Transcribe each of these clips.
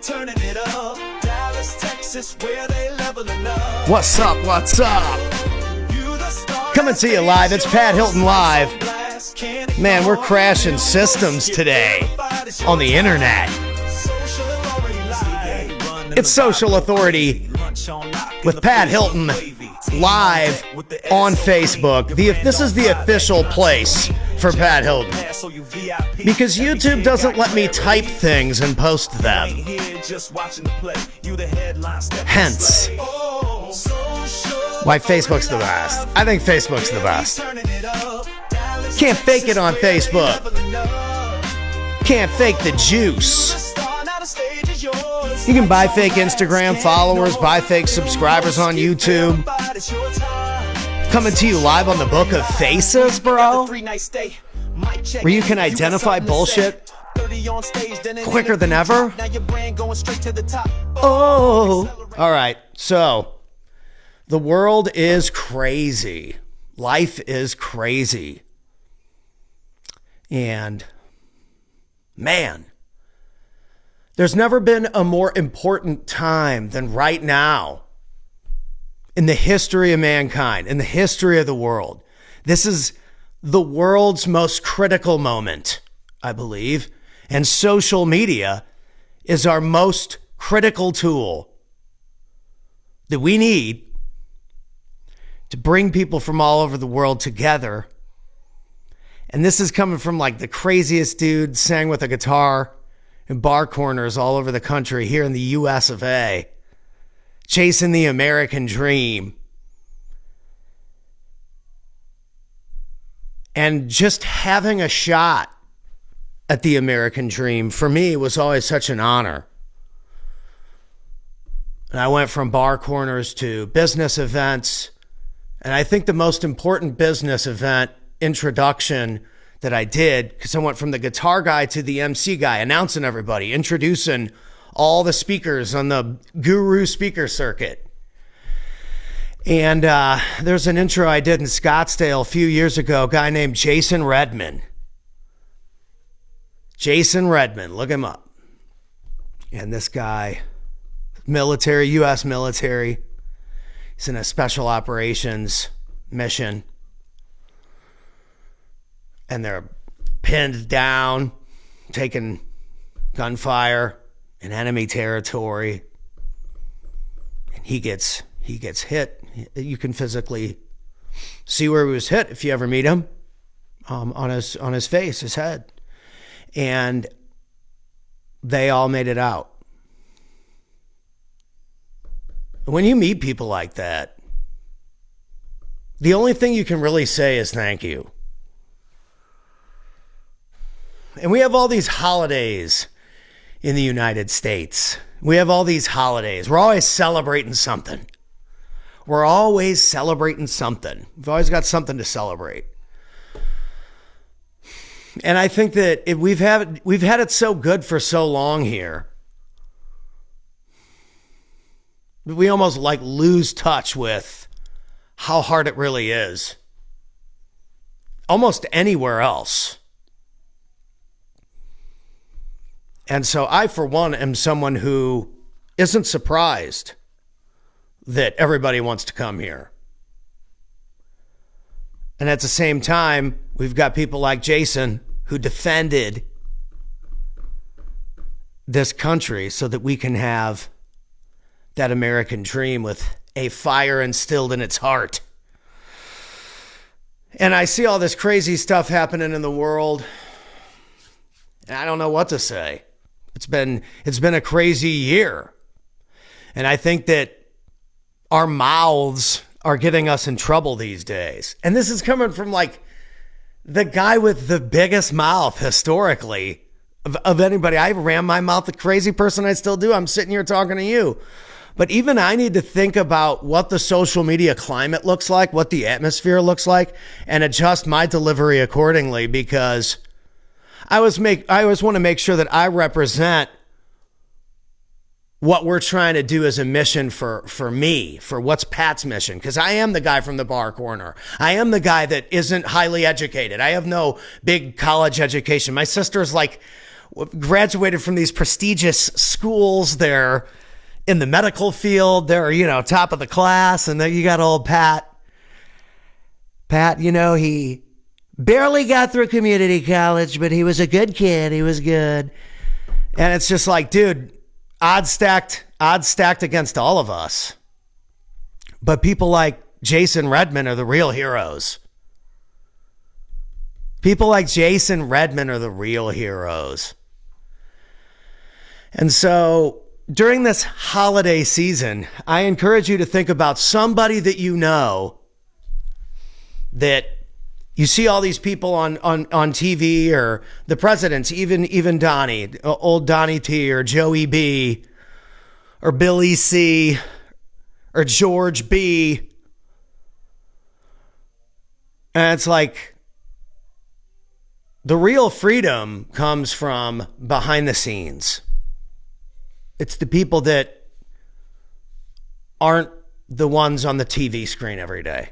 turning it up. Dallas, Texas, where they leveling up. What's up? What's up? Coming to you live. It's Pat Hilton Live. Man, we're crashing systems today on the internet. It's Social Authority with Pat Hilton live on Facebook. This is the official place for Pat Hilton, because YouTube doesn't let me type things and post them. Hence why Facebook's the best. I think Facebook's the best. Can't fake it on Facebook. Can't fake the juice. You can buy fake Instagram followers, buy fake subscribers on YouTube. Coming to you live on the Book of Faces, bro. Where you can identify bullshit quicker than ever. Oh. All right. So, the world is crazy. Life is crazy. And, man, there's never been a more important time than right now in the history of mankind, in the history of the world. This is the world's most critical moment, I believe. And social media is our most critical tool that we need to bring people from all over the world together. And this is coming from like the craziest dude sang with a guitar in bar corners all over the country here in the US of A, chasing the American dream. And just having a shot at the American dream for me was always such an honor. And I went from bar corners to business events. And I think the most important business event introduction that I did, because I went from the guitar guy to the MC guy, announcing everybody, introducing all the speakers on the Guru speaker circuit. And there's an intro I did in Scottsdale a few years ago, a guy named Jason Redman. Jason Redman, look him up. And this guy, military, U.S. military, he's in a special operations mission. And they're pinned down, taking gunfire in enemy territory. And he gets hit. You can physically see where he was hit if you ever meet him, on his face, his head. And they all made it out. When you meet people like that, the only thing you can really say is thank you. And we have all these holidays in the United States. We have all these holidays. We're always celebrating something. We're always celebrating something. We've always got something to celebrate. And I think that we've had it so good for so long here, we almost like lose touch with how hard it really is. Almost anywhere else. And so I, for one, am someone who isn't surprised that everybody wants to come here. And at the same time, we've got people like Jason who defended this country so that we can have that American dream with a fire instilled in its heart. And I see all this crazy stuff happening in the world, and I don't know what to say. It's been a crazy year. And I think that our mouths are getting us in trouble these days. And this is coming from like the guy with the biggest mouth historically of anybody. I ran my mouth, the crazy person I still do. I'm sitting here talking to you. But even I need to think about what the social media climate looks like, what the atmosphere looks like, and adjust my delivery accordingly, because I always want to make sure that I represent what we're trying to do as a mission for me, for what's Pat's mission. Because I am the guy from the bar corner. I am the guy that isn't highly educated. I have no big college education. My sister's like graduated from these prestigious schools. They're in the medical field. They're, top of the class. And then you got old Pat. Pat, he barely got through community college, but he was a good kid. He was good. And it's just like, dude, odds stacked against all of us. But people like Jason Redman are the real heroes. People like Jason Redman are the real heroes. And so during this holiday season, I encourage you to think about somebody that you know, that you see all these people on TV, or the presidents, even Donnie, old Donnie T, or Joey B, or Billy C, or George B. And it's like, the real freedom comes from behind the scenes. It's the people that aren't the ones on the TV screen every day.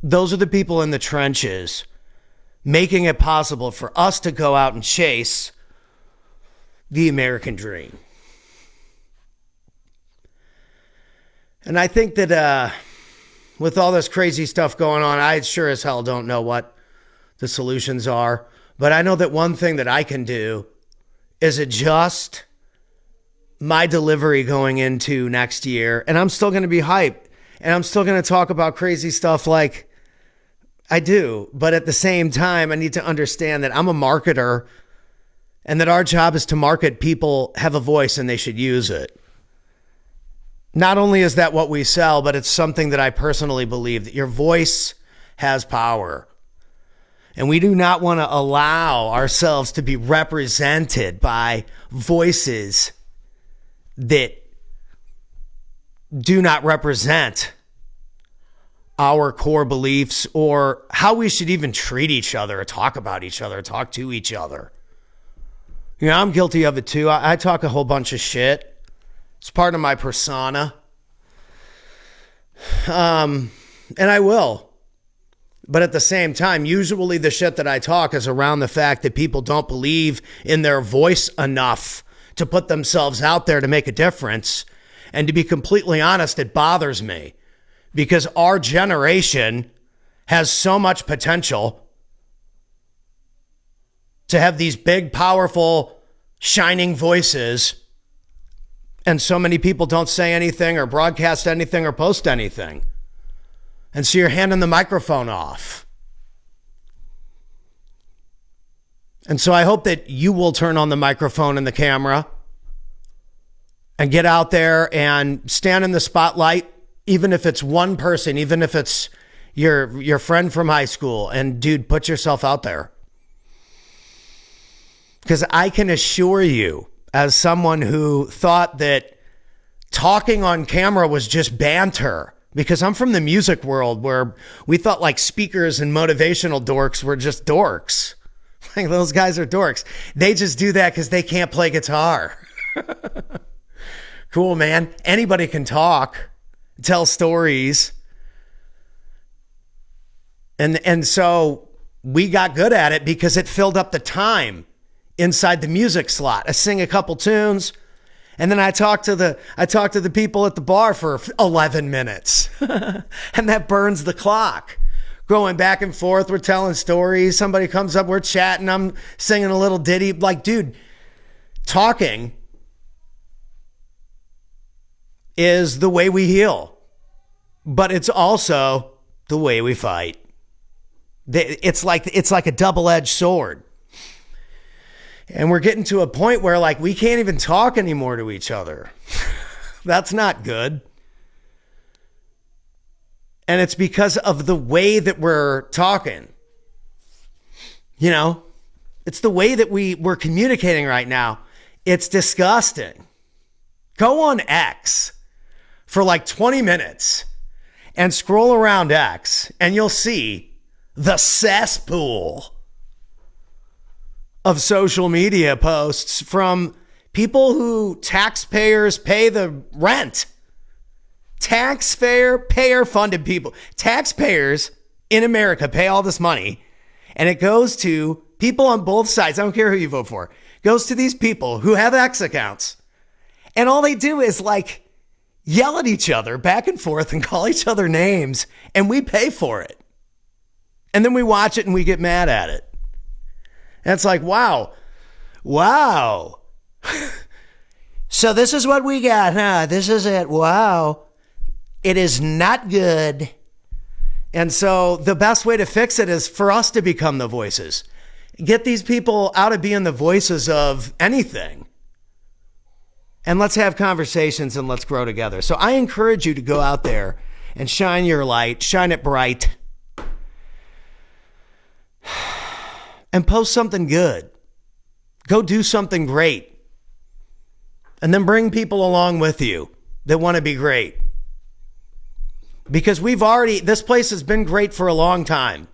Those are the people in the trenches making it possible for us to go out and chase the American dream. And I think that with all this crazy stuff going on, I sure as hell don't know what the solutions are. But I know that one thing that I can do is adjust my delivery going into next year. And I'm still going to be hyped. And I'm still going to talk about crazy stuff like I do. But at the same time, I need to understand that I'm a marketer, and that our job is to market. People have a voice and they should use it. Not only is that what we sell, but it's something that I personally believe, that your voice has power. And we do not want to allow ourselves to be represented by voices that do not represent our core beliefs, or how we should even treat each other, or talk about each other, or talk to each other. I'm guilty of it too. I talk a whole bunch of shit. It's part of my persona. And I will. But at the same time, usually the shit that I talk is around the fact that people don't believe in their voice enough to put themselves out there to make a difference. And to be completely honest, it bothers me, because our generation has so much potential to have these big, powerful, shining voices. And so many people don't say anything, or broadcast anything, or post anything. And so you're handing the microphone off. And so I hope that you will turn on the microphone and the camera and get out there and stand in the spotlight, even if it's one person, even if it's your friend from high school. And dude, put yourself out there. Because I can assure you, as someone who thought that talking on camera was just banter, because I'm from the music world, where we thought like speakers and motivational dorks were just dorks. Like, those guys are dorks. They just do that because they can't play guitar. Cool, man. Anybody can talk, tell stories. And so we got good at it because it filled up the time inside the music slot. I sing a couple tunes, and then I talk to the people at the bar for 11 minutes. And that burns the clock. Going back and forth, we're telling stories. Somebody comes up, we're chatting, I'm singing a little ditty. Like, dude, talking is the way we heal, but it's also the way we fight. It's like a double-edged sword. And we're getting to a point where, like, we can't even talk anymore to each other. That's not good. And it's because of the way that we're talking. You know, it's the way that we're communicating right now. It's disgusting. Go on X for like 20 minutes and scroll around X, and you'll see the cesspool of social media posts from people who taxpayers pay the rent. Taxpayer funded people. Taxpayers in America pay all this money, and it goes to People on both sides, I don't care who you vote for, goes to these people who have X accounts. And all they do is like yell at each other back and forth and call each other names. And we pay for it. And then we watch it and we get mad at it. And it's like, wow. So this is what we got, huh? This is it. Wow. It is not good. And so the best way to fix it is for us to become the voices. Get these people out of being the voices of anything. And let's have conversations and let's grow together. So I encourage you to go out there and shine your light, shine it bright, and post something good. Go do something great. And then bring people along with you that want to be great. Because this place has been great for a long time.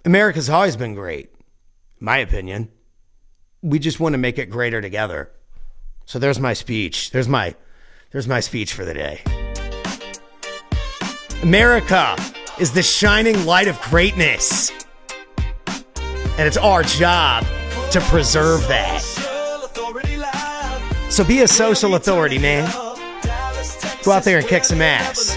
America's always been great, in my opinion. We just want to make it greater together. So there's my speech. There's my speech for the day. America is the shining light of greatness. And it's our job to preserve that. So be a social authority, man. Go out there and kick some ass.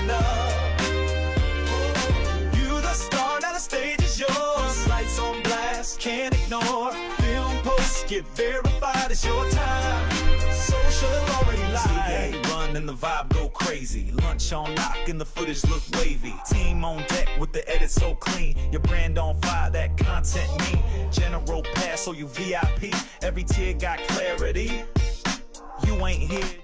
Can't ignore. Film posts get verified. It's your time. Social already live. Run and the vibe go crazy. Lunch on lock and the footage look wavy. Team on deck with the edit so clean. Your brand on fire, that content mean. General pass, so you VIP. Every tier got clarity. You ain't here.